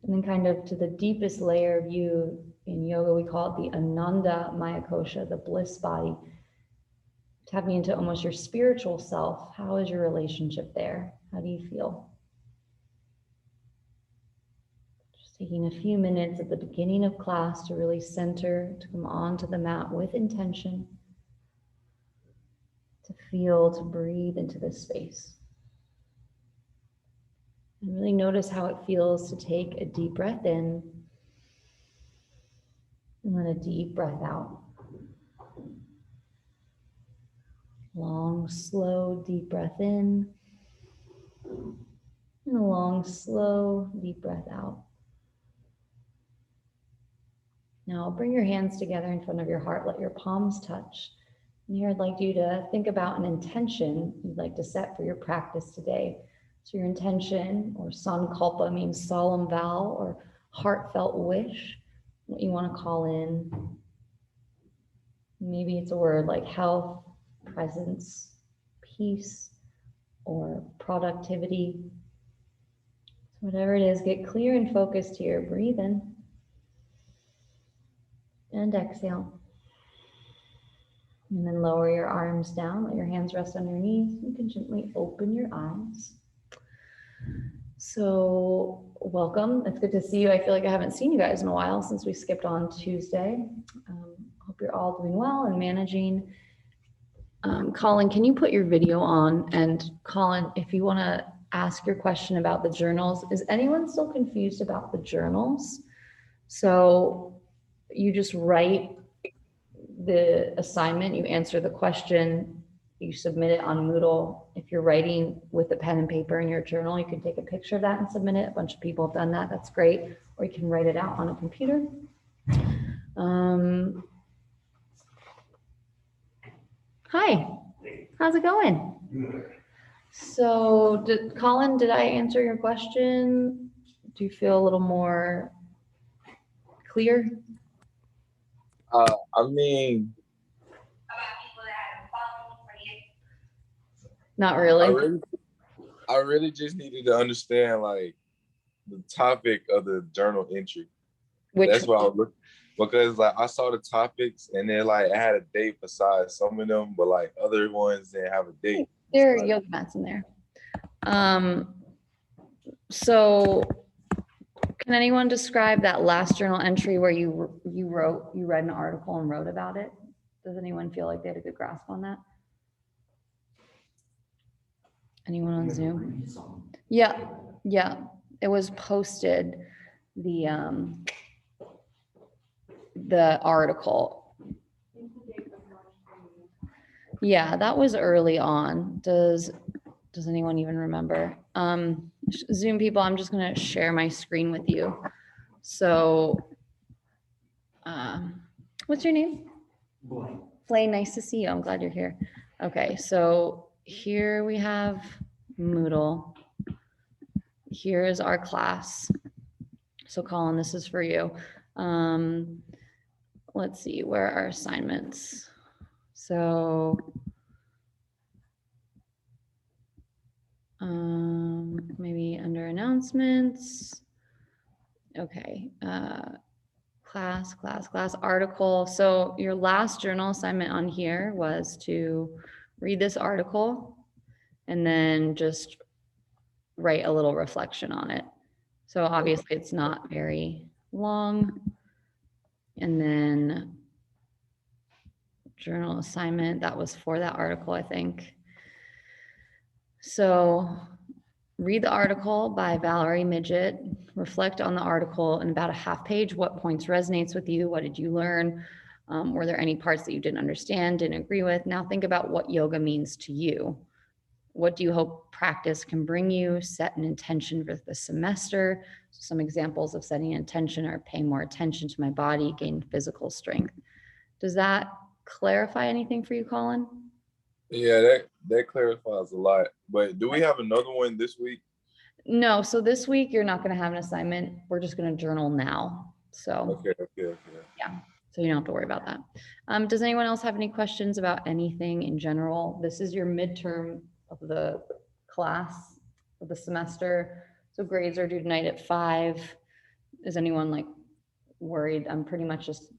And then kind of to the deepest layer of you in yoga, we call it the Ananda Maya Kosha, the bliss body. Tapping into almost your spiritual self. How is your relationship there? How do you feel? Just taking a few minutes at the beginning of class to really center, to come onto the mat with intention, to feel, to breathe into this space. And really notice how it feels to take a deep breath in and then a deep breath out. Long, slow, deep breath in, and a long, slow, deep breath out. Now bring your hands together in front of your heart, let your palms touch. And here I'd like you to think about an intention you'd like to set for your practice today. So your intention, or sankalpa, means solemn vow or heartfelt wish, what you want to call in. Maybe it's a word like health, presence, peace, or productivity. So whatever it is, get clear and focused here. Breathe in and exhale. And then lower your arms down, let your hands rest on your knees. You can gently open your eyes. So welcome, it's good to see you. I feel like I haven't seen you guys in a while since we skipped on Tuesday. Hope you're all doing well and managing. Colin, can you put your video on? And Colin, if you want to ask your question about the journals, is anyone still confused about the journals? So you just write the assignment, you answer the question, you submit it on Moodle. If you're writing with a pen and paper in your journal, you can take a picture of that and submit it. A bunch of people have done that, that's great. Or you can write it out on a computer. Hi, how's it going? So Colin, did I answer your question? Do you feel a little more clear? I mean, not really. I really just needed to understand like the topic of the journal entry. That's what I was looking, because like I saw the topics and then like I had a date besides some of them, but like other ones didn't have a date. There are yoga mats in there. So can anyone describe that last journal entry where you read an article and wrote about it? Does anyone feel like they had a good grasp on that? Anyone on Zoom? Yeah. It was posted, the article. Yeah, that was early on. Does anyone even remember? Zoom people, I'm just gonna share my screen with you. So, what's your name? Blaine. Blaine, nice to see you. I'm glad you're here. Okay, so here we have Moodle. Here is our class. So Colin, this is for you. Let's see, where are our assignments? So, maybe under announcements. Okay, class, article. So your last journal assignment on here was to read this article and then just write a little reflection on it. So obviously it's not very long. And then journal assignment, that was for that article, I think. So read the article by Valerie Midget, reflect on the article in about a half page. What points resonates with you? What did you learn? Were there any parts that you didn't understand, didn't agree with? Now think about what yoga means to you. What do you hope practice can bring you? Set an intention for the semester. Some examples of setting an intention are pay more attention to my body, gain physical strength. Does that clarify anything for you, Colin? Yeah, that clarifies a lot. But do we have another one this week? No, so this week you're not going to have an assignment. We're just going to journal now. So okay. Yeah, so you don't have to worry about that. Does anyone else have any questions about anything in general? This is your midterm of the class of the semester. So grades are due tonight at 5. is anyone like worried? I'm pretty much just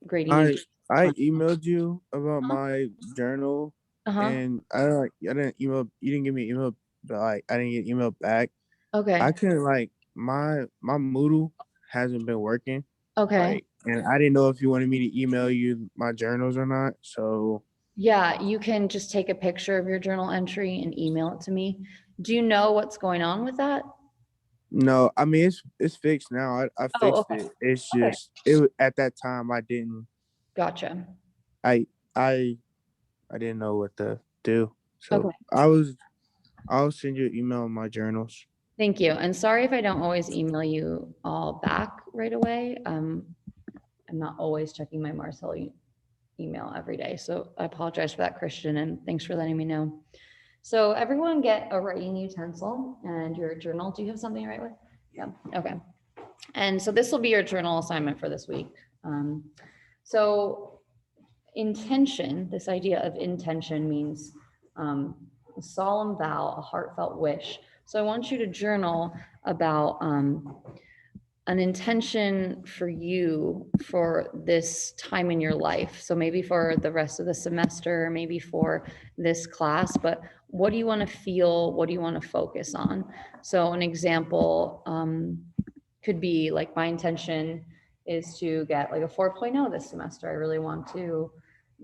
grading I you. I emailed you about my journal, Uh-huh. and I didn't email. You didn't give me email, but like I didn't get email back. Okay. I couldn't like my Moodle hasn't been working. Okay. And I didn't know if you wanted me to email you my journals or not. So Yeah, you can just take a picture of your journal entry and email it to me. Do you know what's going on with that? no, I mean it's fixed now. I Oh, fixed okay. it. It's Okay. just at that time I didn't Gotcha. I I I didn't know what to do. So Okay. I'll send you an email on my journals. Thank you. And sorry if I don't always email you all back right away. I'm not always checking my Marcel email every day. So I apologize for that, Christian, and thanks for letting me know. So everyone get a writing utensil and your journal. Do you have something to write with? Yeah. Okay. And so this will be your journal assignment for this week. So intention, this idea of intention means a solemn vow, a heartfelt wish. So I want you to journal about an intention for you for this time in your life. So maybe for the rest of the semester, maybe for this class, but what do you want to feel? What do you want to focus on? So an example could be like my intention is to get like a 4.0 this semester. I really want to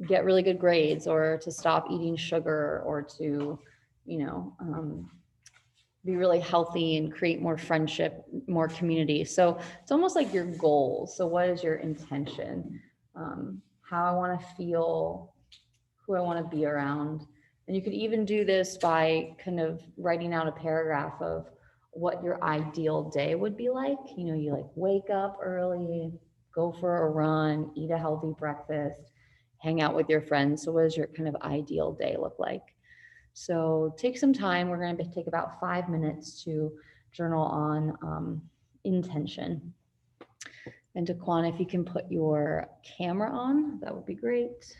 get really good grades or to stop eating sugar or to, be really healthy and create more friendship, more community. So it's almost like your goals. So what is your intention? How I want to feel, who I want to be around. And you could even do this by kind of writing out a paragraph of what your ideal day would be like. You like wake up early, go for a run, eat a healthy breakfast, hang out with your friends. So what does your kind of ideal day look like? So take some time. We're going to take about 5 minutes to journal on intention. And Daquan, if you can put your camera on, that would be great.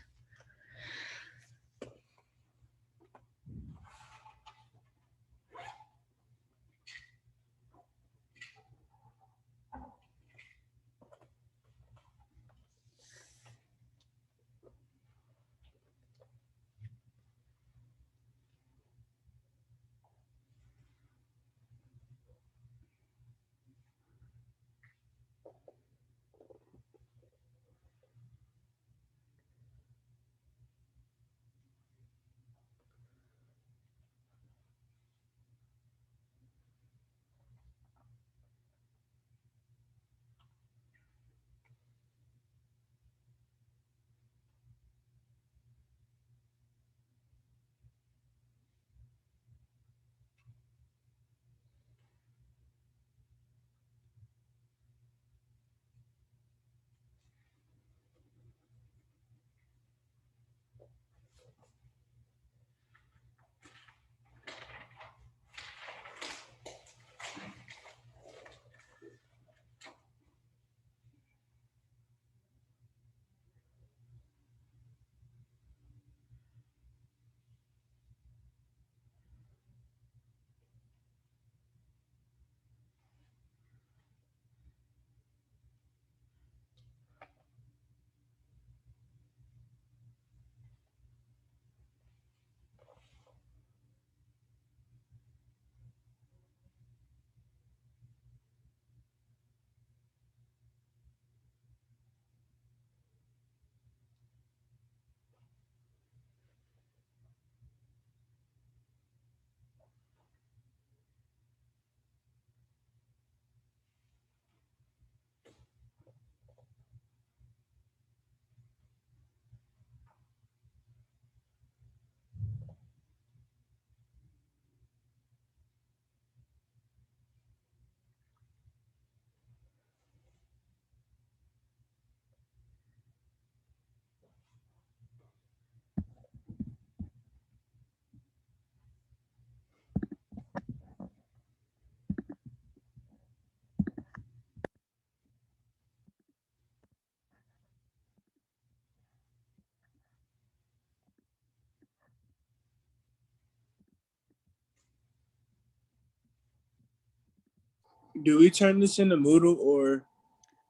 Do we turn this into Moodle or?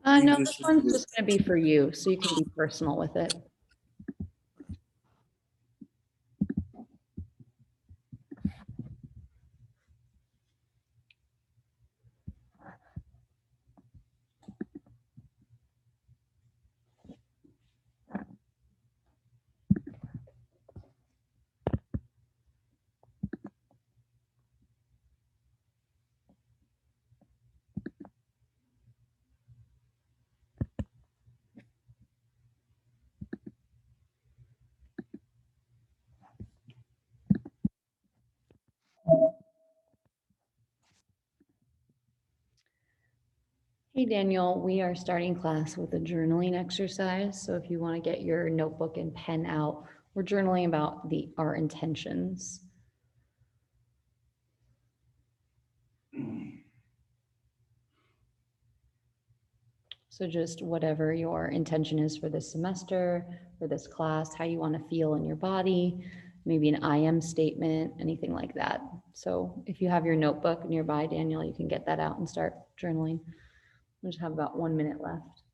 You No, just this one's just gonna be for you, so you can be personal with it. Hey Daniel, we are starting class with a journaling exercise. So if you want to get your notebook and pen out, we're journaling about our intentions. So just whatever your intention is for this semester, for this class, how you want to feel in your body, maybe an I am statement, anything like that. So if you have your notebook nearby, Daniel, you can get that out and start journaling. We just have about 1 minute left.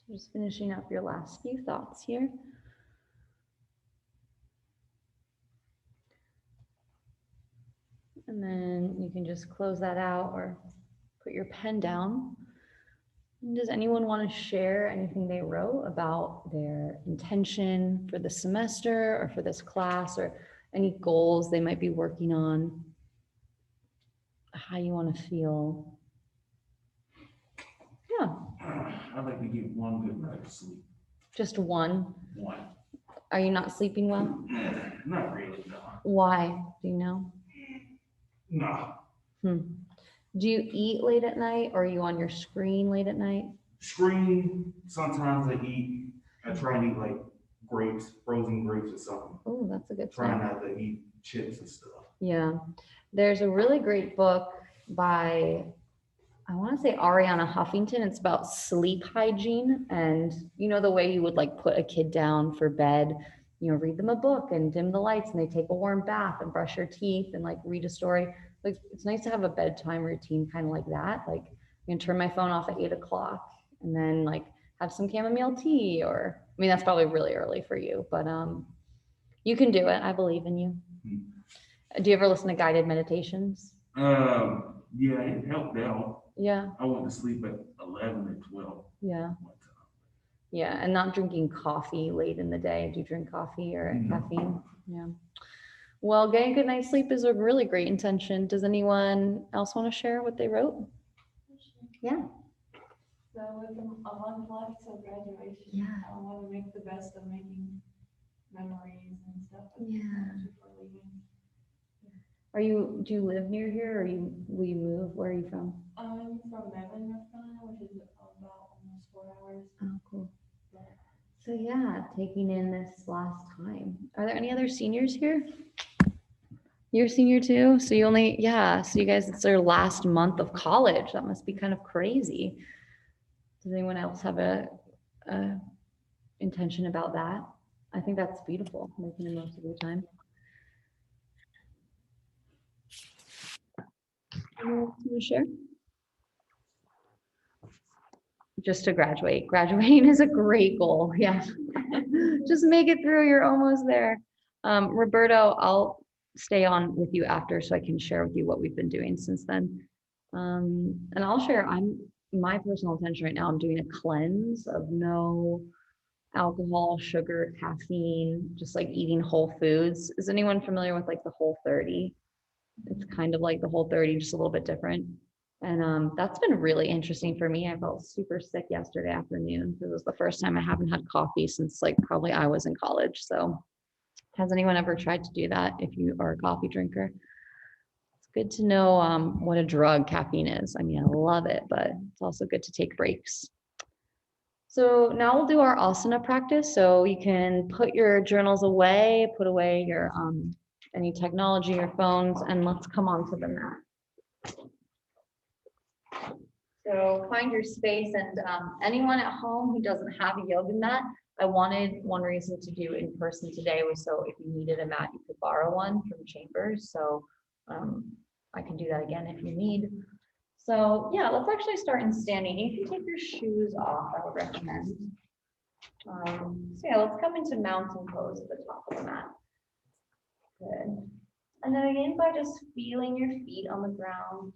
So just finishing up your last few thoughts here. And then you can just close that out or put your pen down. And does anyone want to share anything they wrote about their intention for the semester or for this class, or any goals they might be working on? How you want to feel? Yeah. I'd like to get one good night of sleep. Just one? One. Are you not sleeping well? Not really, no. Why? Do you know? No. Do you eat late at night, or are you on your screen late at night? Screen, sometimes I try and eat like grapes, frozen grapes or something. Oh, that's a good Try sign. not to eat chips and stuff. Yeah. There's a really great book by, I want to say Ariana Huffington. It's about sleep hygiene. And you know, the way you would like put a kid down for bed, you know, read them a book and dim the lights and they take a warm bath and brush your teeth and like read a story. Like, it's nice to have a bedtime routine kind of like that. Like, I'm gonna turn my phone off at 8 o'clock and then like have some chamomile tea, or, I mean, that's probably really early for you, but you can do it. I believe in you. Do you ever listen to guided meditations? Yeah, it helped out. Yeah. I went to sleep at 11 or 12. Yeah. one time. Yeah. And not drinking coffee late in the day. Do you drink coffee or No. caffeine? Yeah. Well, getting a good night's sleep is a really great intention. Does anyone else want to share what they wrote? Yeah. So with a month left till graduation, Yeah. I want to make the best of making memories and stuff. Yeah. Before leaving. Do you live near here, or will you move? Where are you from? I'm from Mebane, North Carolina, which is about almost 4 hours. Oh, cool. So yeah, taking in this last time. Are there any other seniors here? You're a senior too? So you only, yeah, so you guys, it's their last month of college. That must be kind of crazy. Does anyone else have a intention about that? I think that's beautiful, making the most of your time. Anyone else want to share? Just to graduate. Graduating is a great goal. Yeah. Just make it through. You're almost there. Roberto, I'll stay on with you after so I can share with you what we've been doing since then. And I'll share, my personal intention right now, I'm doing a cleanse of no alcohol, sugar, caffeine, just like eating whole foods. Is anyone familiar with like the Whole30? It's kind of like the Whole30, just a little bit different. And that's been really interesting for me. I felt super sick yesterday afternoon. It was the first time I haven't had coffee since like probably I was in college. So has anyone ever tried to do that if you are a coffee drinker? It's good to know what a drug caffeine is. I mean, I love it, but it's also good to take breaks. So now we'll do our asana practice. So you can put your journals away, put away your any technology, your phones, and let's come onto the mat. So find your space, and anyone at home who doesn't have a yoga mat, I wanted one reason to do in person today was so if you needed a mat, you could borrow one from Chambers. So I can do that again if you need. So yeah, let's actually start in standing. If you take your shoes off, I would recommend. So yeah, let's come into mountain pose at the top of the mat. Good. And then again, by just feeling your feet on the ground,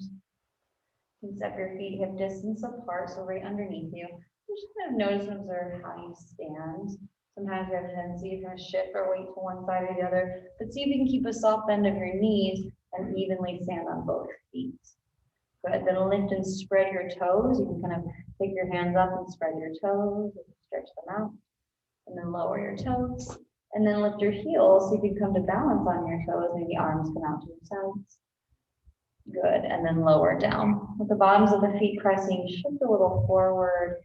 you can step your feet hip distance apart, so right underneath you. Just kind of notice and observe how you stand. Sometimes we have a tendency to kind of shift our weight to one side or the other, but see if you can keep a soft bend of your knees and evenly stand on both feet. Good. Then lift and spread your toes. You can kind of take your hands up and spread your toes, stretch them out, and then lower your toes. And then lift your heels so you can come to balance on your toes. Maybe arms come out to the sides. Good. And then lower down. With the bottoms of the feet pressing, shift a little forward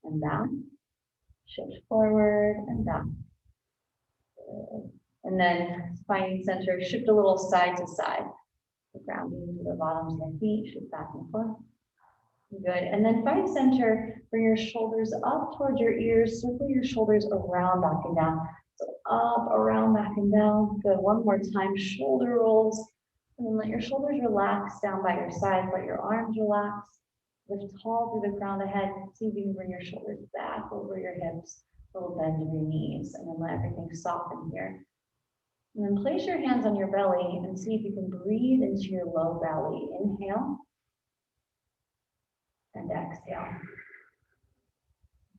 and down. Shift forward and down. Good. And then finding center, shift a little side to side. Grounding to the bottoms of the feet, shift back and forth. Good. And then find center, bring your shoulders up towards your ears, circle your shoulders around, back and down. So up, around, back and down. Good. One more time, shoulder rolls. And then let your shoulders relax down by your sides. Let your arms relax. Lift tall through the crown of the head. See if you can bring your shoulders back over your hips. A little bend of your knees. And then let everything soften here. And then place your hands on your belly and see if you can breathe into your low belly. Inhale. And exhale.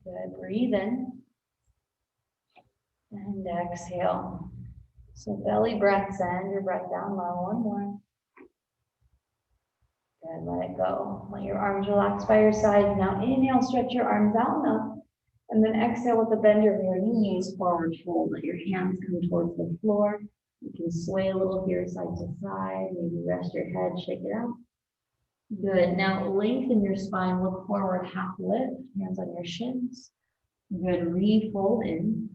Good. Breathe in. And exhale. So belly breaths in, your breath down low. One more. Good. Let it go. Let your arms relax by your side. Now inhale, stretch your arms out and up. And then exhale with the bend of your knees, forward fold. Let your hands come towards the floor. You can sway a little here, side to side. Maybe rest your head, shake it out. Good. Now lengthen your spine, look forward, half lift, hands on your shins. Good. Refold in.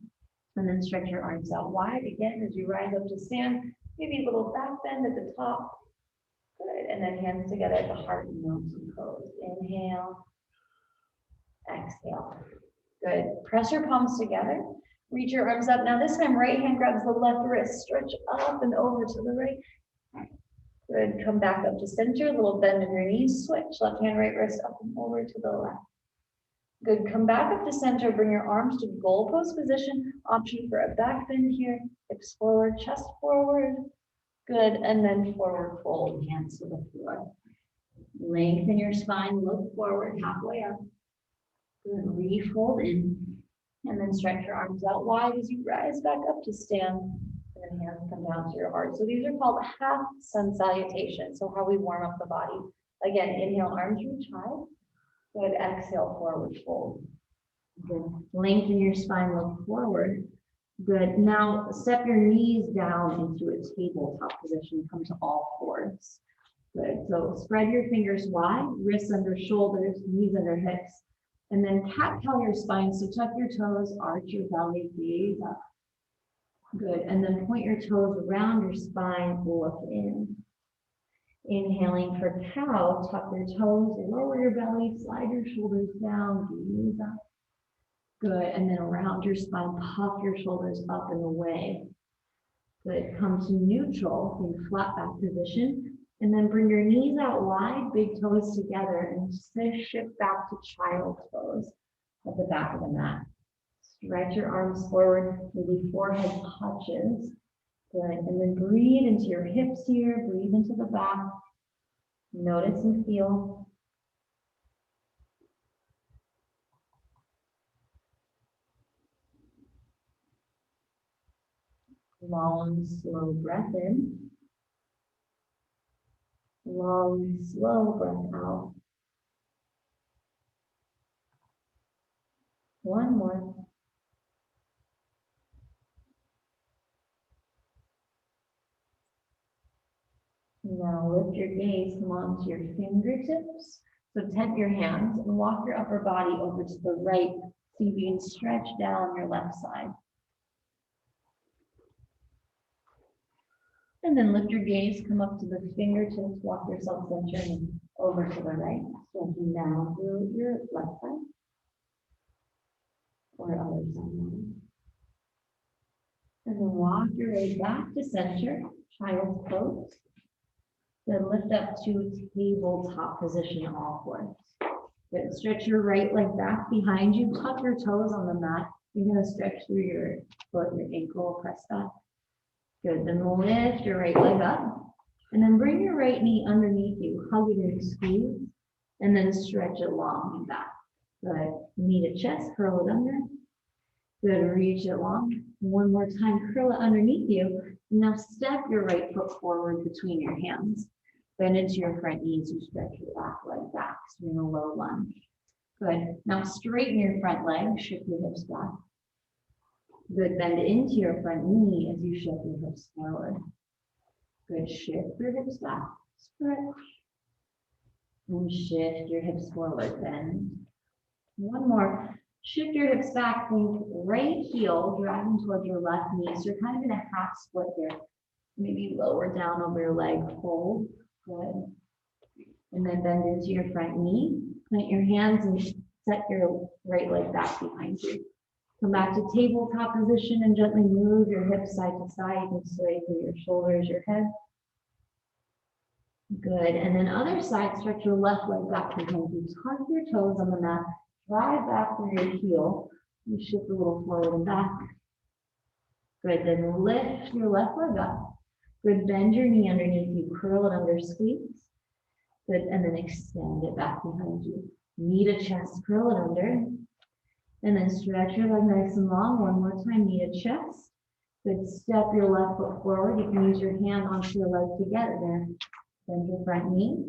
And then stretch your arms out wide again as you rise up to stand. Maybe a little back bend at the top. Good. And then hands together at the heart and mountain pose. Inhale. Exhale. Good. Press your palms together. Reach your arms up. Now this time, right hand grabs the left wrist. Stretch up and over to the right. Good. Come back up to center. Little bend of your knees. Switch. Left hand, right wrist up and over to the left. Good. Come back up to center. Bring your arms to goal post position. Option for a back bend here. Hips forward, chest forward. Good. And then forward fold. Hands to the floor. Lengthen your spine. Look forward halfway up. Good. Refold in. And then stretch your arms out wide as you rise back up to stand. And then hands come down to your heart. So these are called half sun salutations. So how we warm up the body. Again, inhale, arms reach high. Good. Exhale, forward fold. Good. Lengthen your spine, look forward. Good. Now step your knees down into a tabletop position. Come to all fours. Good. So spread your fingers wide, wrists under shoulders, knees under hips. And then cat-cow your spine. So tuck your toes, arch your belly, gaze up. Good. And then point your toes around your spine, look in. Inhaling for cow, tuck your toes, lower your belly, slide your shoulders down, gaze up. Good. And then around your spine, puff your shoulders up and away. Good. Come to neutral, think flat back position. And then bring your knees out wide, big toes together, and just shift back to child's pose at the back of the mat. Stretch your arms forward, maybe forehead touches. Good. And then breathe into your hips here, breathe into the back. Notice and feel. Long, slow breath in. Long, slow breath out. One more. Now lift your gaze, come onto your fingertips. So tent your hands and walk your upper body over to the right. So you can stretch down your left side. And then lift your gaze, come up to the fingertips, walk yourself centering over to the right. Stretching down through your left side. Or other side. And then walk your way back to center, child's pose. Then lift up to tabletop position, all fours. Good. Stretch your right leg back behind you. Tuck your toes on the mat. You're going to stretch through your foot, your ankle, press back. Good. Then lift your right leg up. And then bring your right knee underneath you. Hug it and squeeze. And then stretch it long and back. Good. Knee to chest, curl it under. Good. Reach it long. One more time, curl it underneath you. Now step your right foot forward between your hands. Bend into your front knees, you stretch your back leg back, so you're in a low lunge. Good. Now straighten your front leg, shift your hips back. Good. Bend into your front knee as you shift your hips forward. Good. Shift your hips back, stretch. And shift your hips forward, bend. One more. Shift your hips back, think right heel driving towards your left knee. So you're kind of in a half split here. Maybe lower down over your leg, hold. Good. And then bend into your front knee. Plant your hands and set your right leg back behind you. Come back to tabletop position and gently move your hips side to side. You can sway through your shoulders, your head. Good. And then other side, stretch your left leg back behind you. Tuck your toes on the mat. Drive back through your heel. You shift a little forward and back. Good. Then lift your left leg up. Good, bend your knee underneath you, curl it under, squeeze. Good, and then extend it back behind you. Knee to chest, curl it under. And then stretch your leg nice and long. One more time, knee to chest. Good, step your left foot forward. You can use your hand onto your leg to get it there. Bend your front knee.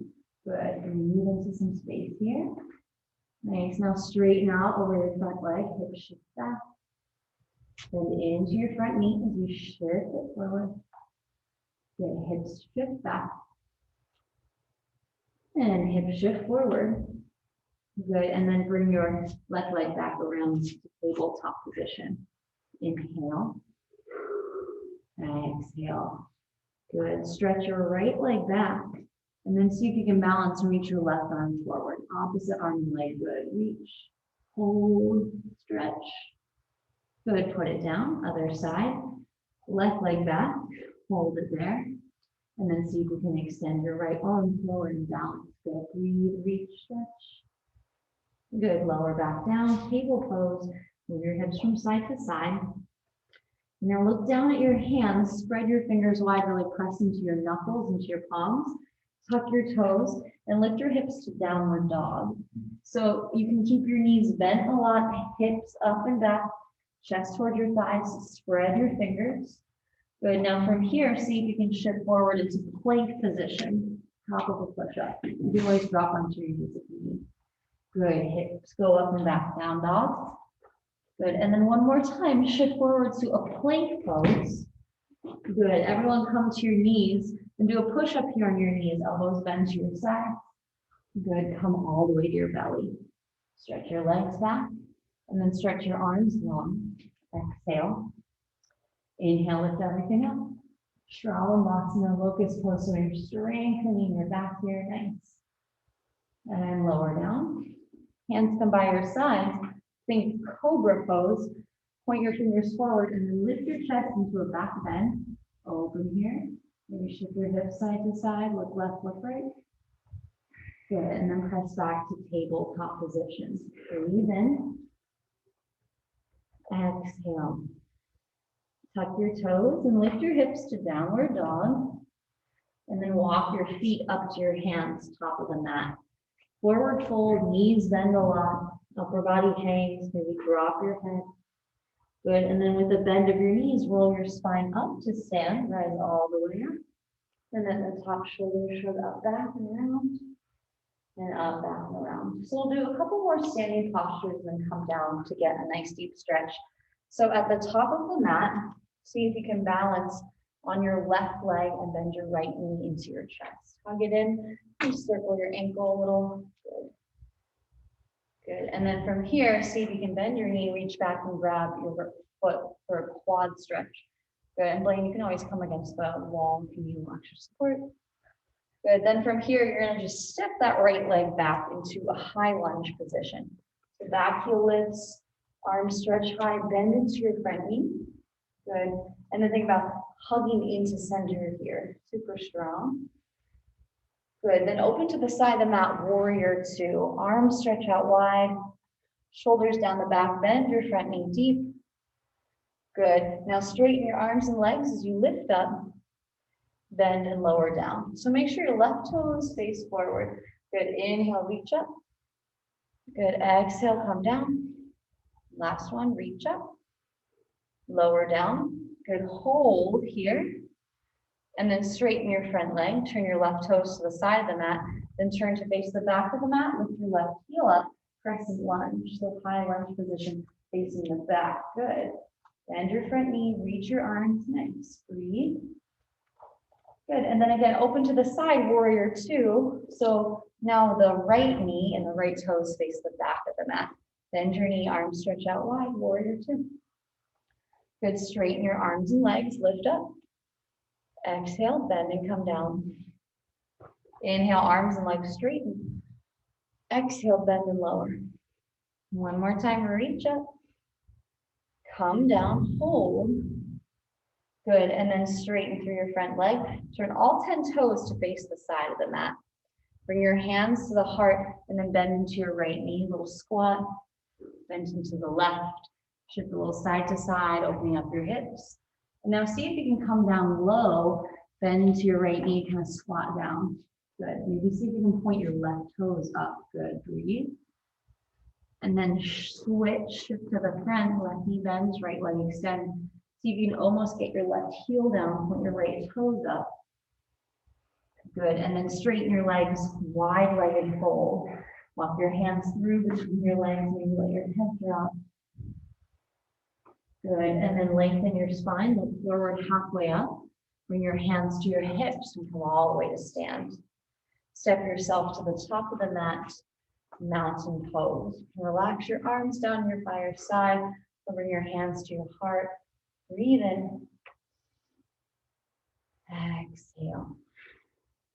Good, and move into some space here. Nice, now straighten out over your front leg, hip shift back. Bend into your front knee as you shift it forward. Good, hips shift back. And hip shift forward. Good, and then bring your left leg back around to tabletop position. Inhale. Exhale. Good, stretch your right leg back. And then see if you can balance and reach your left arm forward. Opposite arm and leg, good. Reach, hold, stretch. Good, put it down, other side. Left leg back. Hold it there, and then see if you can extend your right arm forward and balance. Good, breathe, reach, stretch. Good, lower back down, table pose. Move your hips from side to side. Now look down at your hands, spread your fingers wide, really press into your knuckles, into your palms. Tuck your toes and lift your hips to downward dog. So you can keep your knees bent a lot, hips up and back, chest toward your thighs, spread your fingers. Good, now from here, see if you can shift forward into plank position, top of a push-up. You can always drop onto your knees if you need. Good, hips go up and back, down dog. Good, and then one more time, shift forward to a plank pose. Good, everyone come to your knees and do a push-up here on your knees, elbows bend to your side. Good, come all the way to your belly. Stretch your legs back, and then stretch your arms long. Exhale. Inhale, lift everything up. Shalabhasana, locust pose, so you're strengthening your back here, nice. And lower down. Hands come by your sides. Think cobra pose. Point your fingers forward and then lift your chest into a back bend. Open here. Maybe shift your hips side to side. Look left, look right. Good, and then press back to tabletop positions. Breathe in. Exhale. Tuck your toes and lift your hips to downward dog. And then walk your feet up to your hands, top of the mat. Forward fold, knees bend a lot. Upper body hangs, maybe drop your head. Good, and then with the bend of your knees, roll your spine up to stand, rise all the way up. And then the top shoulder shrug up, back and around. And up, back and around. So we'll do a couple more standing postures and then come down to get a nice deep stretch. So at the top of the mat, see if you can balance on your left leg and bend your right knee into your chest. Hug it in, just circle your ankle a little. Good. Good, and then from here, see if you can bend your knee, reach back and grab your foot for a quad stretch. Good, and Blaine, you can always come against the wall if you need extra support. Good, then from here, you're gonna just step that right leg back into a high lunge position. So back heel lifts, arms stretch high, bend into your front knee. Good, and then think about hugging into center here, super strong. Good, then open to the side of the mat, warrior two. Arms stretch out wide, shoulders down the back, bend your front knee deep. Good, now straighten your arms and legs as you lift up, bend and lower down. So make sure your left toes face forward. Good, inhale, reach up. Good, exhale, come down. Last one, reach up, lower down. Good, hold here. And then straighten your front leg, turn your left toes to the side of the mat, then turn to face the back of the mat, lift your left heel up, crescent lunge, so high lunge position facing the back, good. Bend your front knee, reach your arms, nice, breathe. Good, and then again, open to the side, warrior two. So now the right knee and the right toes face the back of the mat. Bend your knee, arms stretch out wide, warrior two. Good, straighten your arms and legs, lift up. Exhale, bend and come down. Inhale, arms and legs straighten. Exhale, bend and lower. One more time, reach up. Come down, hold. Good, and then straighten through your front leg. Turn all 10 toes to face the side of the mat. Bring your hands to the heart and then bend into your right knee, little squat. Bend into the left. Shift a little side to side, opening up your hips. And now see if you can come down low, bend into your right knee, kind of squat down. Good. Maybe see if you can point your left toes up. Good. Breathe. And then switch, shift to the front, left knee bends, right leg extend. See if you can almost get your left heel down, point your right toes up. Good. And then straighten your legs, wide-legged fold. Walk your hands through between your legs, maybe let your head drop. Good, and then lengthen your spine, look forward halfway up. Bring your hands to your hips and come all the way to stand. Step yourself to the top of the mat, mountain pose. Relax your arms down here by your side. Bring your hands to your heart. Breathe in. Exhale.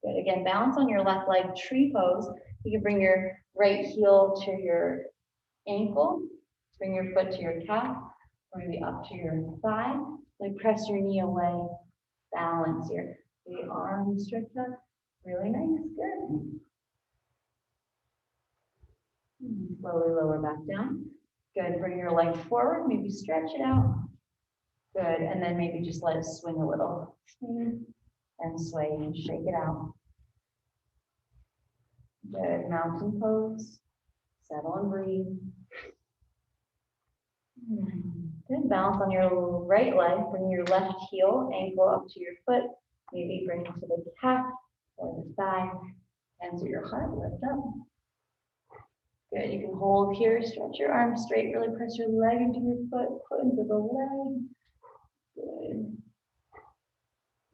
Good, again, balance on your left leg, tree pose. You can bring your right heel to your ankle. Bring your foot to your calf. Maybe up to your thigh, then press your knee away, balance here. The arms stretch up, really nice, good. Slowly lower back down. Good, bring your leg forward, maybe stretch it out. Good, and then maybe just let it swing a little. Swing and sway and shake it out. Good, mountain pose, settle and breathe. Good, balance on your right leg, bring your left heel, ankle up to your foot, maybe bring it to the calf or the thigh, hands at your heart, lift up. Good, you can hold here, stretch your arms straight, really press your leg into your foot into the leg. Good.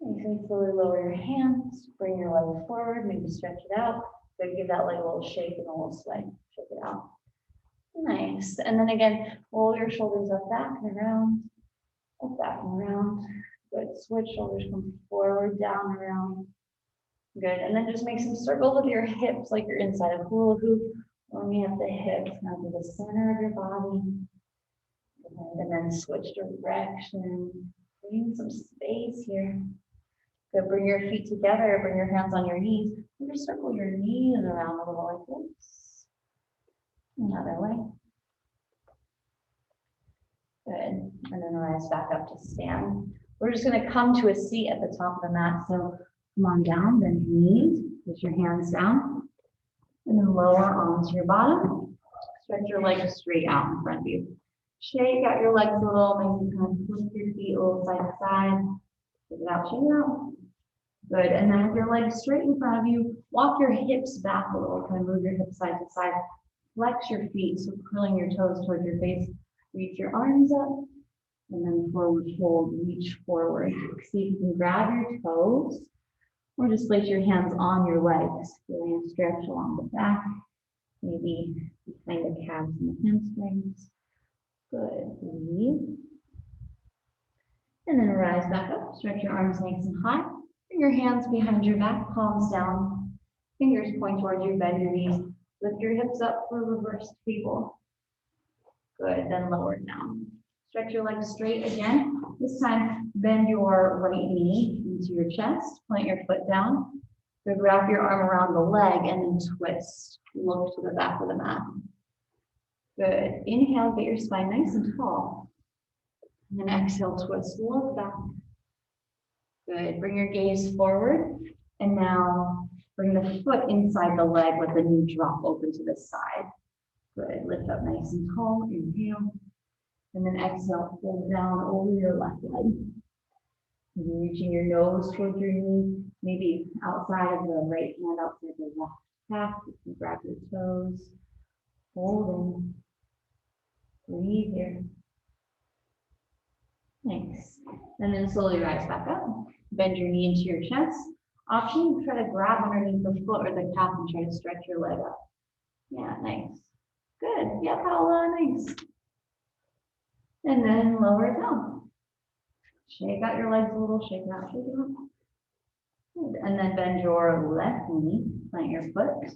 You can slowly lower your hands, bring your leg forward, maybe stretch it out. Good, give that leg a little shake and a little sway, shake it out. Nice, and then again, roll your shoulders up, back and around, up, back and around. Good, switch, shoulders come forward, down, around. Good, and then just make some circles with your hips like you're inside a hula hoop. Warming up the hips, now to the center of your body. And then switch direction, bring some space here. Good, bring your feet together, bring your hands on your knees. And just circle your knees around a little like this. Another way. Good, and then rise back up to stand. We're just gonna come to a seat at the top of the mat. So come on down, bend your knees, put your hands down, and then lower onto your bottom. Stretch your legs straight out in front of you. Shake out your legs a little, maybe kind of twist your feet a little side to side. Shake it out, shake it out. Good, and then with your legs straight in front of you, walk your hips back a little, kind of move your hips side to side. Flex your feet, so curling your toes towards your face. Reach your arms up, and then forward fold, reach forward. See if you can grab your toes, or just place your hands on your legs. Feeling a stretch along the back, maybe behind the calves and the hamstrings. Good, breathe. And then rise back up, stretch your arms nice and high. Bring your hands behind your back, palms down. Fingers point towards you, bend your knees. Lift your hips up for reverse table. Good, then lower it down. Stretch your legs straight again. This time, bend your right knee into your chest. Plant your foot down. Good, wrap your arm around the leg and then twist. Look to the back of the mat. Good. Inhale, get your spine nice and tall. And then exhale, twist, look back. Good. Bring your gaze forward. And now bring the foot inside the leg with the knee drop open to the side. Good. Lift up nice and tall. Inhale. And then exhale, fold down over your left leg. Maybe reaching your nose towards your knee, maybe outside of the right hand, outside the left calf. You can grab your toes. Hold in. Breathe here. Thanks. And then slowly rise back up. Bend your knee into your chest. Option, try to grab underneath the foot or the calf and try to stretch your leg up. Yeah, nice. Good. Yeah, Paula, nice. And then lower it down. Shake out your legs a little, shake it out, shake it out. Good. And then bend your left knee, plant your foot.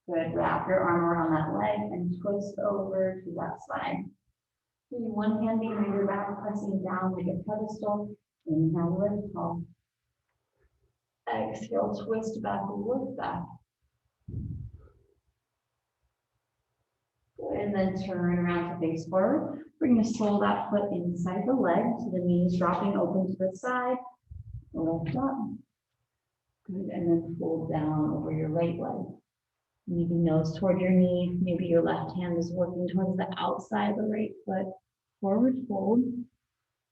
Good. Wrap your arm around that leg and twist over to that side. Maybe one hand behind your back, pressing down like a pedestal. Inhale, lift tall. Exhale, twist back, look back. Good. And then turn around to face forward. Bring the sole of that foot inside the leg, so the knees dropping open to the side. Lift up. Good. And then fold down over your right leg. Maybe nose toward your knee. Maybe your left hand is working towards the outside of the right foot. Forward fold.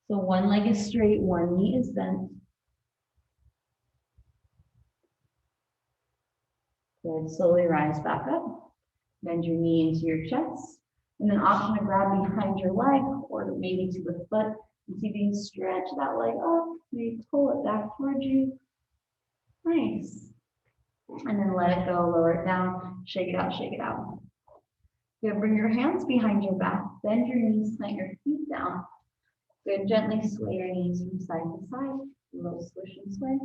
So one leg is straight, one knee is bent. Good. Slowly rise back up. Bend your knee into your chest. And then option to grab behind your leg or maybe to the foot. And see if you can stretch that leg up. Maybe pull it back towards you. Nice. And then let it go, lower it down, shake it out, shake it out. Good, bring your hands behind your back, bend your knees, plant your feet down. Good, gently sway your knees from side to side, a little swish and sway.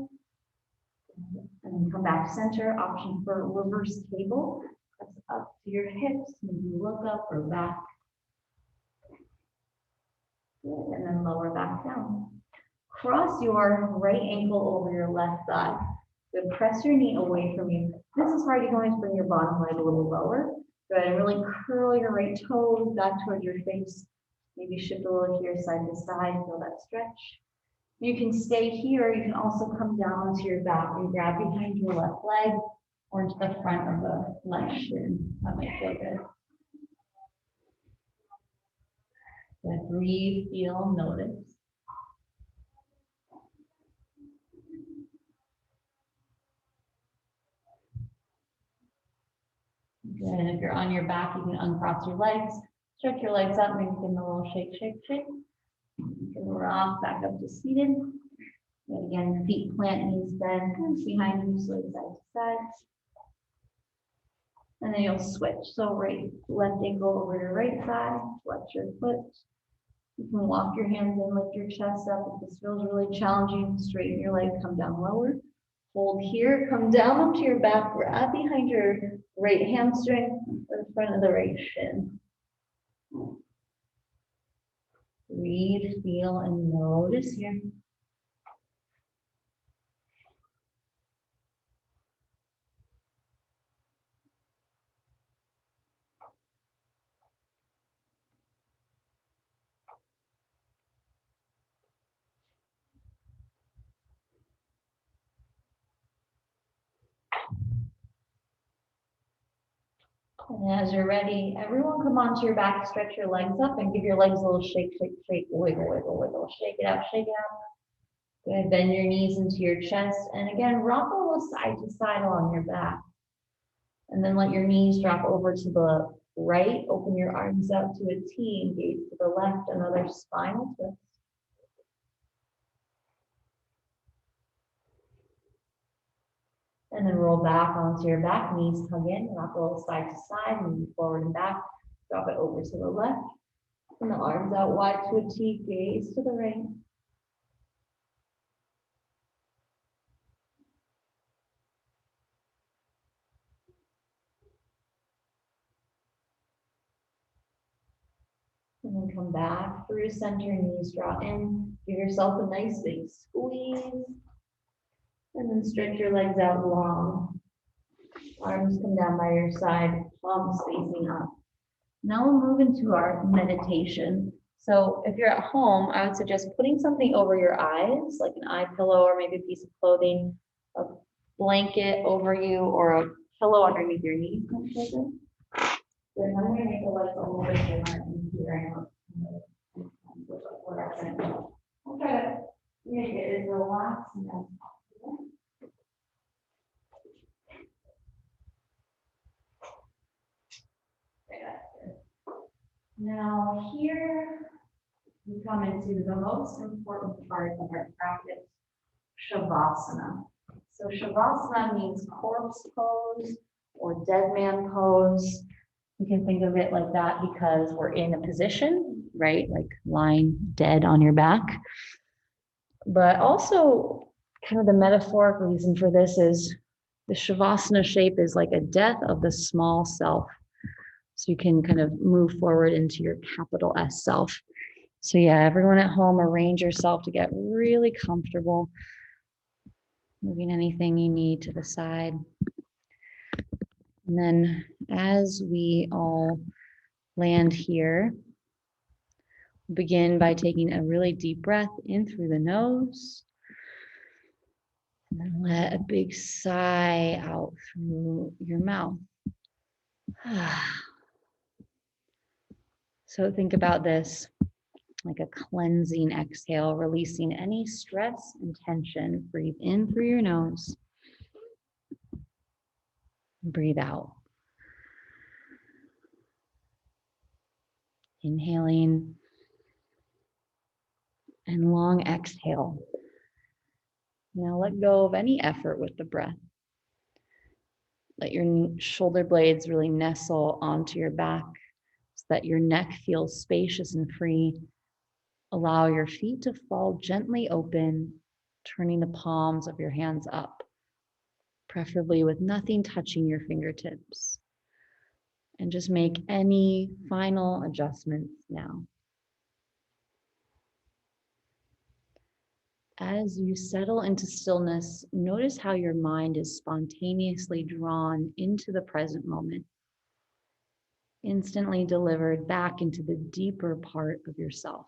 And then come back to center, option for reverse table. Press up to your hips, maybe look up or back. Good, and then lower back down. Cross your right ankle over your left thigh. Good, press your knee away from you. This is hard, you can always bring your bottom leg a little lower. Good, and really curl your right toes back toward your face. Maybe shift a little here, side to side, feel that stretch. You can stay here, you can also come down onto your back and grab behind your left leg or into the front of the left shin. That might feel good. Good, breathe, feel, notice. Good. And if you're on your back, you can uncross your legs, stretch your legs out, maybe give them a little shake, shake, shake. You can rock back up to seated. And again, feet plant, knees bend, hands behind you, sway side to side. And then you'll switch. So left ankle over your right thigh, flex your foot. You can walk your hands in, lift your chest up. If this feels really challenging, straighten your leg, come down lower. Hold here, come down onto your back, grab behind your right hamstring or the front of the right shin. Breathe, feel, and notice here. And as you're ready, everyone come onto your back, stretch your legs up and give your legs a little shake, shake, shake, wiggle, wiggle, wiggle, shake it out, shake it out. Good, bend your knees into your chest. And again, rock a little side to side along your back. And then let your knees drop over to the right, open your arms out to a T, and gaze to the left, another spinal twist. And then roll back onto your back, knees hug in, rock a little side to side, move forward and back, drop it over to the left. And the arms out wide to a T, gaze to the right. And then come back through center, knees draw in, give yourself a nice big squeeze. And then stretch your legs out long. Arms come down by your side, palms facing up. Now we'll move into our meditation. So if you're at home, I would suggest putting something over your eyes, like an eye pillow or maybe a piece of clothing, a blanket over you, or a pillow underneath your knees. Then I'm gonna make the legs a little bit different in here. We'll try to make it as relaxed and as possible. Now here we come into the most important part of our practice, Shavasana. So Shavasana means corpse pose or dead man pose. You can think of it like that because we're in a position, right? Like lying dead on your back. But also kind of the metaphoric reason for this is the Shavasana shape is like a death of the small self. So you can kind of move forward into your capital S self. So yeah, everyone at home, arrange yourself to get really comfortable. Moving anything you need to the side. And then as we all land here, begin by taking a really deep breath in through the nose. And then let a big sigh out through your mouth. So think about this like a cleansing exhale, releasing any stress and tension. Breathe in through your nose. Breathe out. Inhaling and long exhale. Now let go of any effort with the breath. Let your shoulder blades really nestle onto your back so that your neck feels spacious and free. Allow your feet to fall gently open, turning the palms of your hands up, preferably with nothing touching your fingertips. And just make any final adjustments now. As you settle into stillness, notice how your mind is spontaneously drawn into the present moment, instantly delivered back into the deeper part of yourself.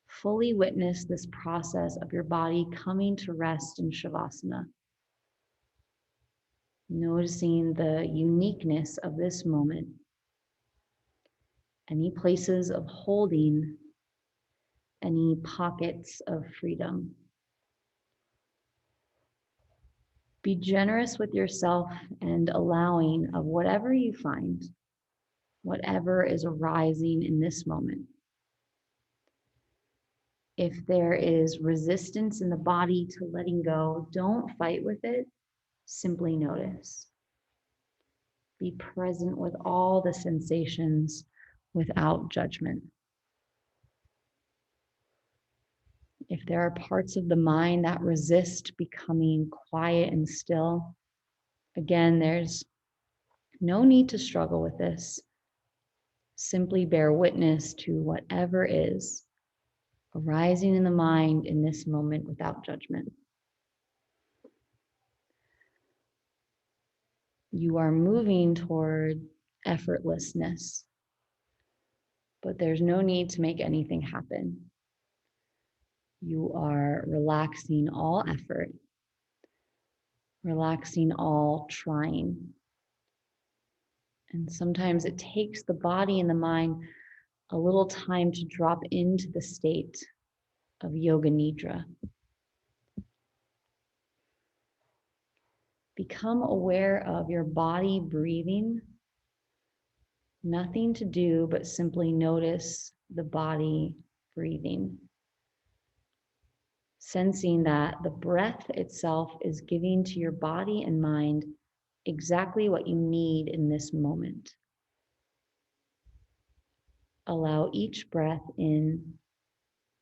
Fully witness this process of your body coming to rest in Shavasana. Noticing the uniqueness of this moment. Any places of holding, any pockets of freedom. Be generous with yourself and allowing of whatever you find, whatever is arising in this moment. If there is resistance in the body to letting go, don't fight with it, simply notice. Be present with all the sensations without judgment. If there are parts of the mind that resist becoming quiet and still, again, there's no need to struggle with this. Simply bear witness to whatever is arising in the mind in this moment without judgment. You are moving toward effortlessness, but there's no need to make anything happen. You are relaxing all effort, relaxing all trying, And sometimes it takes the body and the mind a little time to drop into the state of yoga nidra. Become aware of your body breathing. Nothing to do but simply notice the body breathing. Sensing that the breath itself is giving to your body and mind exactly what you need in this moment. Allow each breath in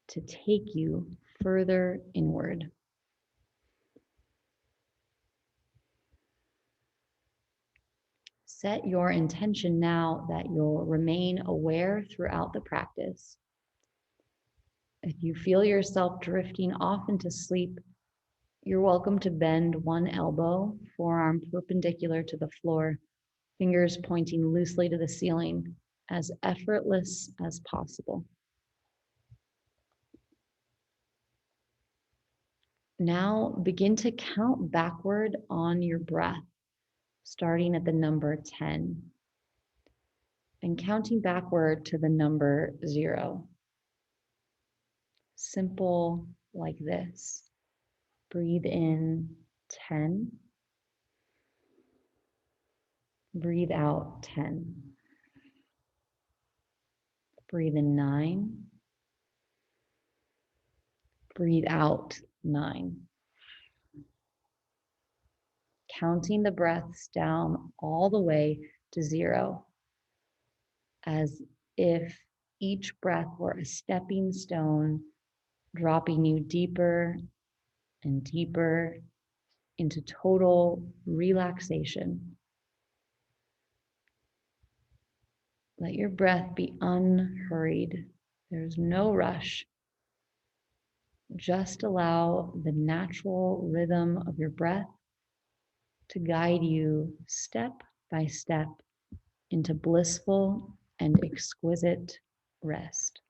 to take you further inward. Set your intention now that you'll remain aware throughout the practice. If you feel yourself drifting off into sleep, you're welcome to bend one elbow, forearm perpendicular to the floor, fingers pointing loosely to the ceiling, as effortless as possible. Now begin to count backward on your breath, starting at the number 10 and counting backward to the number 0. Simple like this. Breathe in 10. Breathe out 10. Breathe in 9. Breathe out 9. Counting the breaths down all the way to 0, as if each breath were a stepping stone, dropping you deeper and deeper into total relaxation. Let your breath be unhurried. There's no rush. Just allow the natural rhythm of your breath to guide you step by step into blissful and exquisite rest.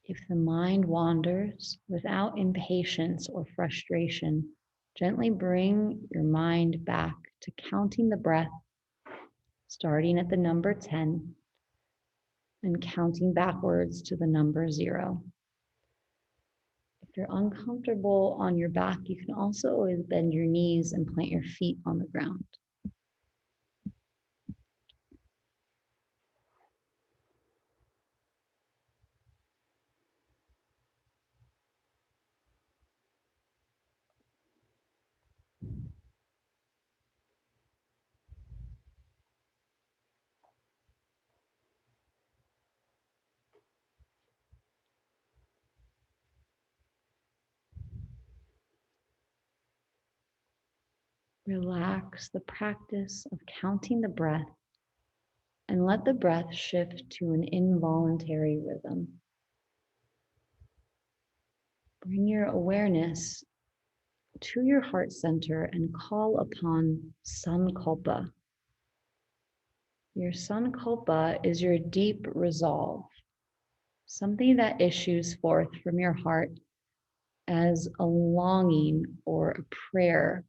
If the mind wanders, without impatience or frustration, gently bring your mind back to counting the breath, starting at the number 10 and counting backwards to the number 0. If you're uncomfortable on your back, you can also always bend your knees and plant your feet on the ground. Relax the practice of counting the breath and let the breath shift to an involuntary rhythm. Bring your awareness to your heart center and call upon Sankalpa. Your Sankalpa is your deep resolve, something that issues forth from your heart as a longing or a prayer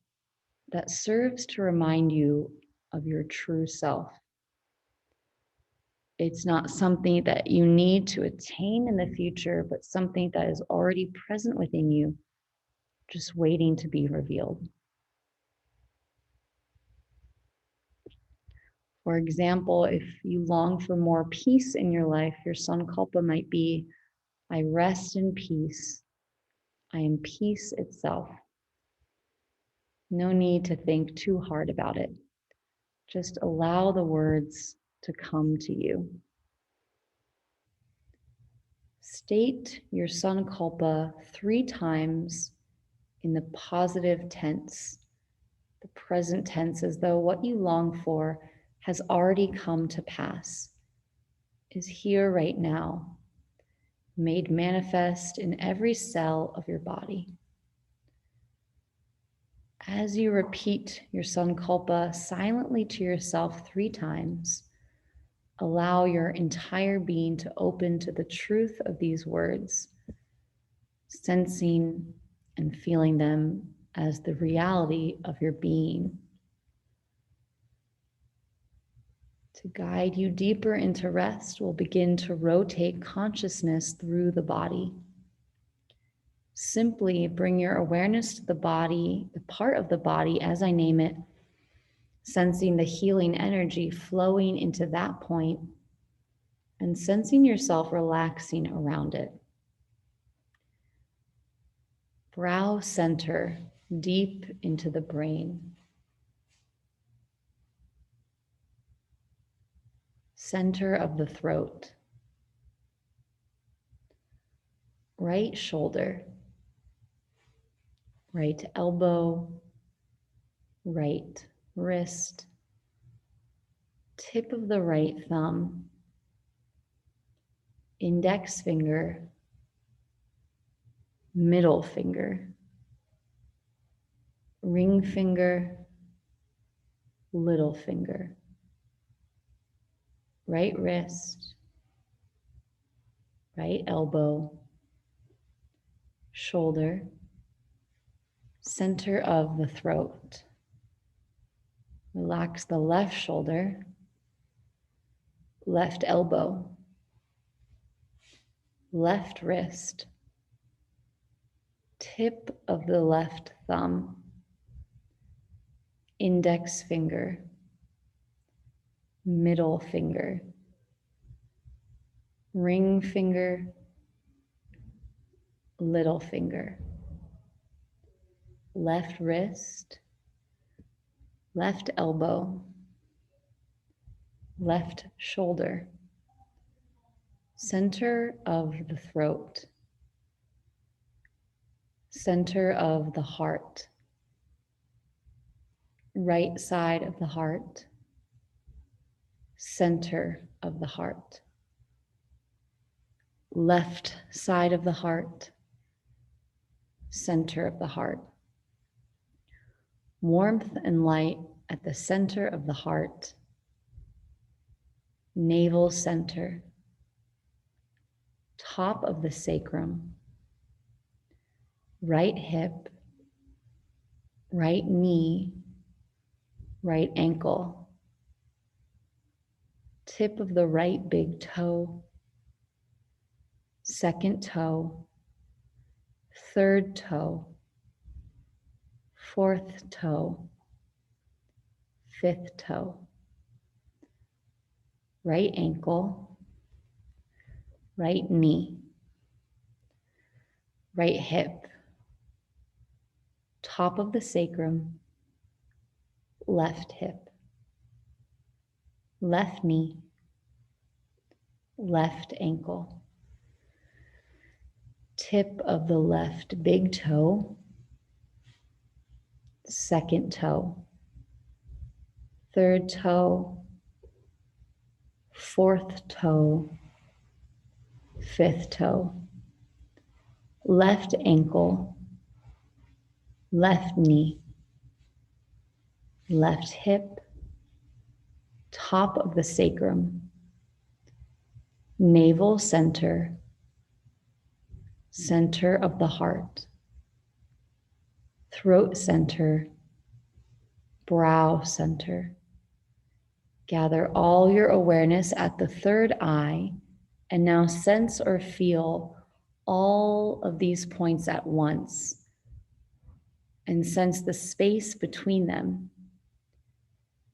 that serves to remind you of your true self. It's not something that you need to attain in the future, but something that is already present within you, just waiting to be revealed. For example, if you long for more peace in your life, your sankalpa might be, I rest in peace. I am peace itself. No need to think too hard about it. Just allow the words to come to you. State your sankalpa 3 times in the positive tense, the present tense, as though what you long for has already come to pass, is here right now, made manifest in every cell of your body. As you repeat your sankalpa silently to yourself 3 times, allow your entire being to open to the truth of these words, sensing and feeling them as the reality of your being. To guide you deeper into rest, we'll begin to rotate consciousness through the body. Simply bring your awareness to the body, the part of the body, as I name it, sensing the healing energy flowing into that point and sensing yourself relaxing around it. Brow center, deep into the brain. Center of the throat. Right shoulder. Right elbow. Right wrist. Tip of the right thumb. Index finger. Middle finger. Ring finger. Little finger. Right wrist, right elbow, shoulder, center of the throat. Relax the left shoulder, left elbow, left wrist, tip of the left thumb, index finger, middle finger, ring finger, little finger, left wrist, left elbow, left shoulder, center of the throat, center of the heart, right side of the heart, center of the heart, left side of the heart, center of the heart. Warmth and light at the center of the heart, navel center, top of the sacrum, right hip, right knee, right ankle, tip of the right big toe, second toe, third toe, fourth toe, fifth toe, right ankle, right knee, right hip, top of the sacrum, left hip, left knee, left ankle, tip of the left big toe, second toe, third toe, fourth toe, fifth toe, left ankle, left knee, left hip, top of the sacrum, navel center, center of the heart, throat center, brow center. Gather all your awareness at the third eye and now sense or feel all of these points at once, and sense the space between them.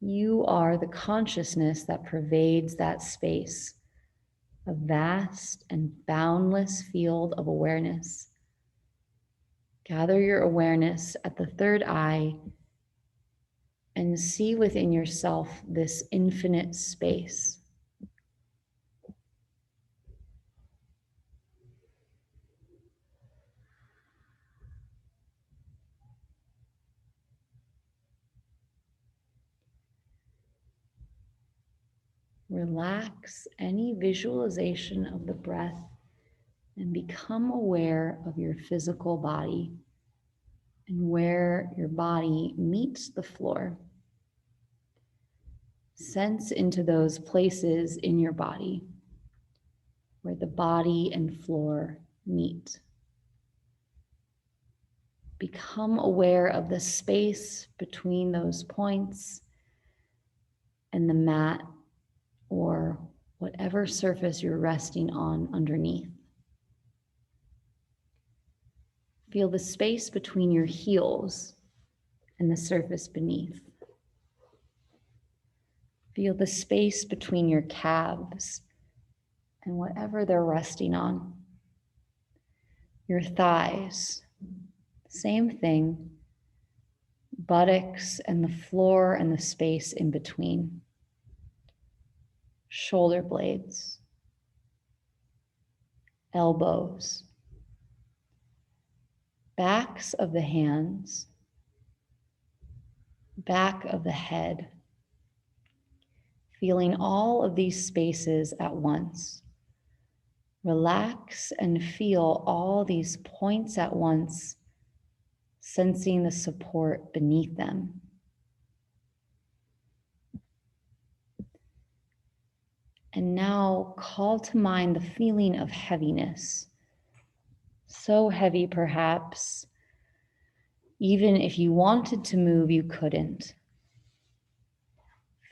You are the consciousness that pervades that space, a vast and boundless field of awareness. Gather your awareness at the third eye and see within yourself this infinite space. Relax any visualization of the breath and become aware of your physical body and where your body meets the floor. Sense into those places in your body where the body and floor meet. Become aware of the space between those points and the mat or whatever surface you're resting on underneath. Feel the space between your heels and the surface beneath. Feel the space between your calves and whatever they're resting on. Your thighs, same thing. Buttocks and the floor and the space in between. Shoulder blades, elbows, backs of the hands, back of the head. Feeling all of these spaces at once. Relax and feel all these points at once, sensing the support beneath them. And now call to mind the feeling of heaviness. So heavy, perhaps, even if you wanted to move, you couldn't.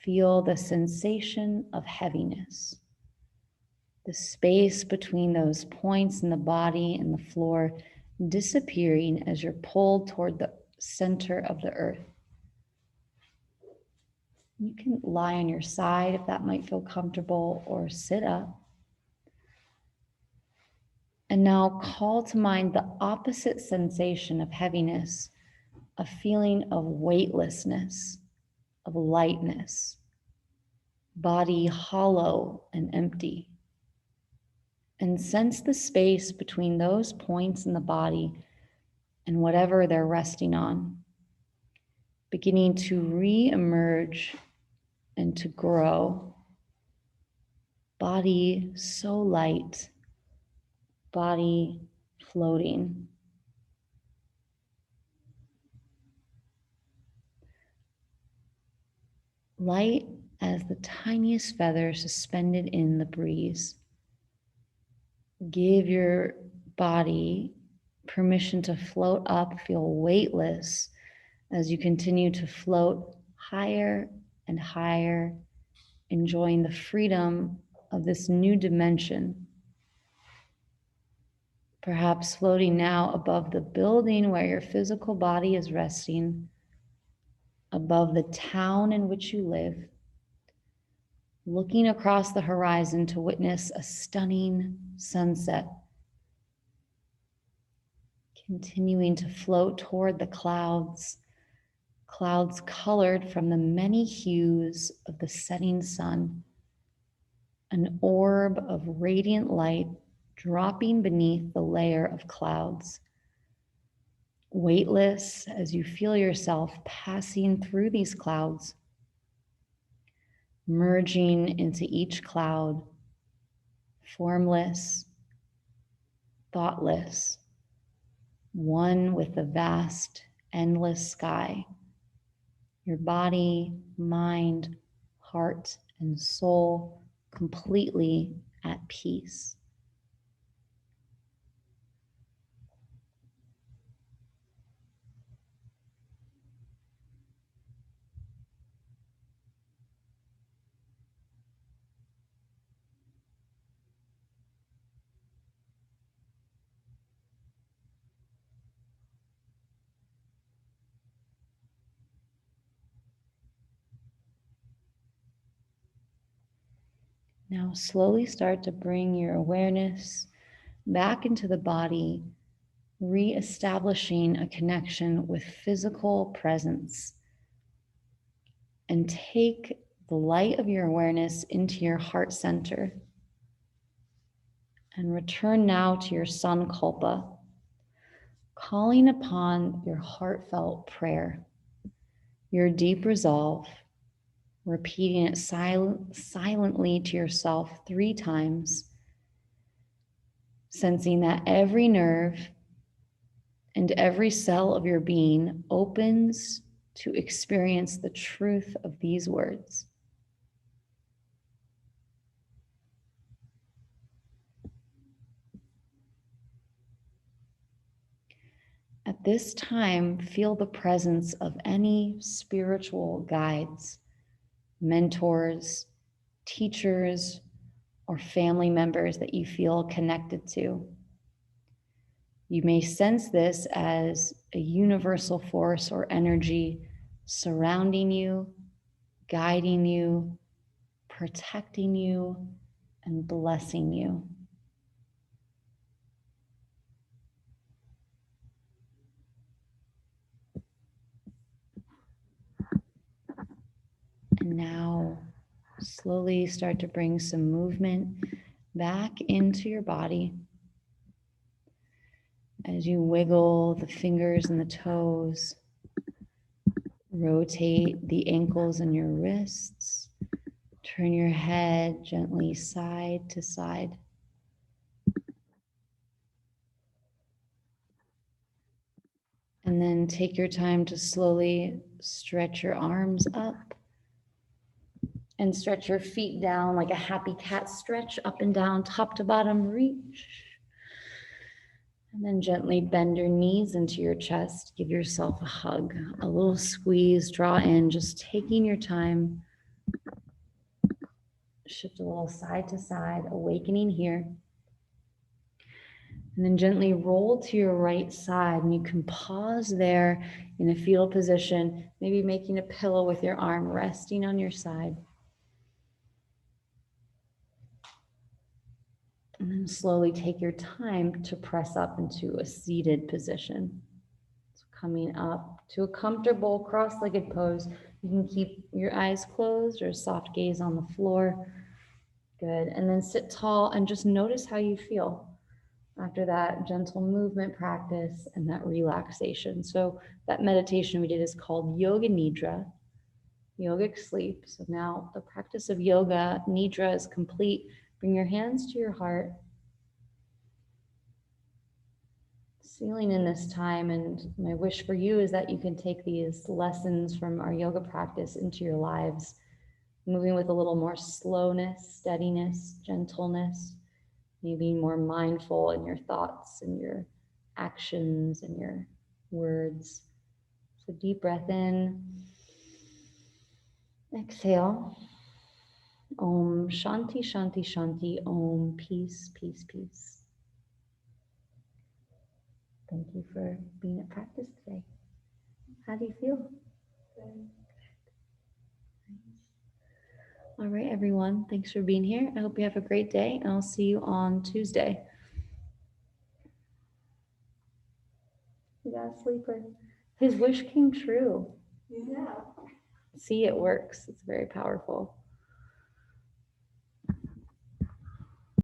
Feel the sensation of heaviness. The space between those points in the body and the floor disappearing as you're pulled toward the center of the earth. You can lie on your side if that might feel comfortable, or sit up. And now call to mind the opposite sensation of heaviness, a feeling of weightlessness, of lightness, body hollow and empty. And sense the space between those points in the body and whatever they're resting on, beginning to re-emerge and to grow. Body so light, body floating. Light as the tiniest feather suspended in the breeze. Give your body permission to float up, feel weightless as you continue to float higher and higher, enjoying the freedom of this new dimension. Perhaps floating now above the building where your physical body is resting, above the town in which you live, looking across the horizon to witness a stunning sunset, continuing to float toward the clouds, clouds colored from the many hues of the setting sun, an orb of radiant light dropping beneath the layer of clouds. Weightless as you feel yourself passing through these clouds, merging into each cloud, formless, thoughtless, one with the vast, endless sky. Your body, mind, heart, and soul completely at peace. Now slowly start to bring your awareness back into the body, re-establishing a connection with physical presence. And take the light of your awareness into your heart center. And return now to your Sankalpa, calling upon your heartfelt prayer, your deep resolve, repeating it silently to yourself 3 times, sensing that every nerve and every cell of your being opens to experience the truth of these words. At this time, feel the presence of any spiritual guides, mentors, teachers, or family members that you feel connected to. You may sense this as a universal force or energy surrounding you, guiding you, protecting you, and blessing you. And now slowly start to bring some movement back into your body as you wiggle the fingers and the toes, rotate the ankles and your wrists, turn your head gently side to side. And then take your time to slowly stretch your arms up and stretch your feet down like a happy cat stretch, up and down, top to bottom, reach. And then gently bend your knees into your chest. Give yourself a hug, a little squeeze, draw in, just taking your time. Shift a little side to side, awakening here. And then gently roll to your right side, and you can pause there in a fetal position, maybe making a pillow with your arm resting on your side. And then slowly take your time to press up into a seated position. So coming up to a comfortable cross-legged pose. You can keep your eyes closed or soft gaze on the floor. Good. And then sit tall and just notice how you feel after that gentle movement practice and that relaxation. So that meditation we did is called Yoga Nidra, yogic sleep. So now the practice of yoga nidra is complete. Bring your hands to your heart, sealing in this time. And my wish for you is that you can take these lessons from our yoga practice into your lives, moving with a little more slowness, steadiness, gentleness, maybe more mindful in your thoughts and your actions and your words. So deep breath in, exhale. Om Shanti Shanti Shanti. Om Peace Peace Peace. Thank you for being at practice today. How do you feel? All right, everyone. Thanks for being here. I hope you have a great day, and I'll see you on Tuesday. You got a sleeper. His wish came true. Yeah. See, it works. It's very powerful.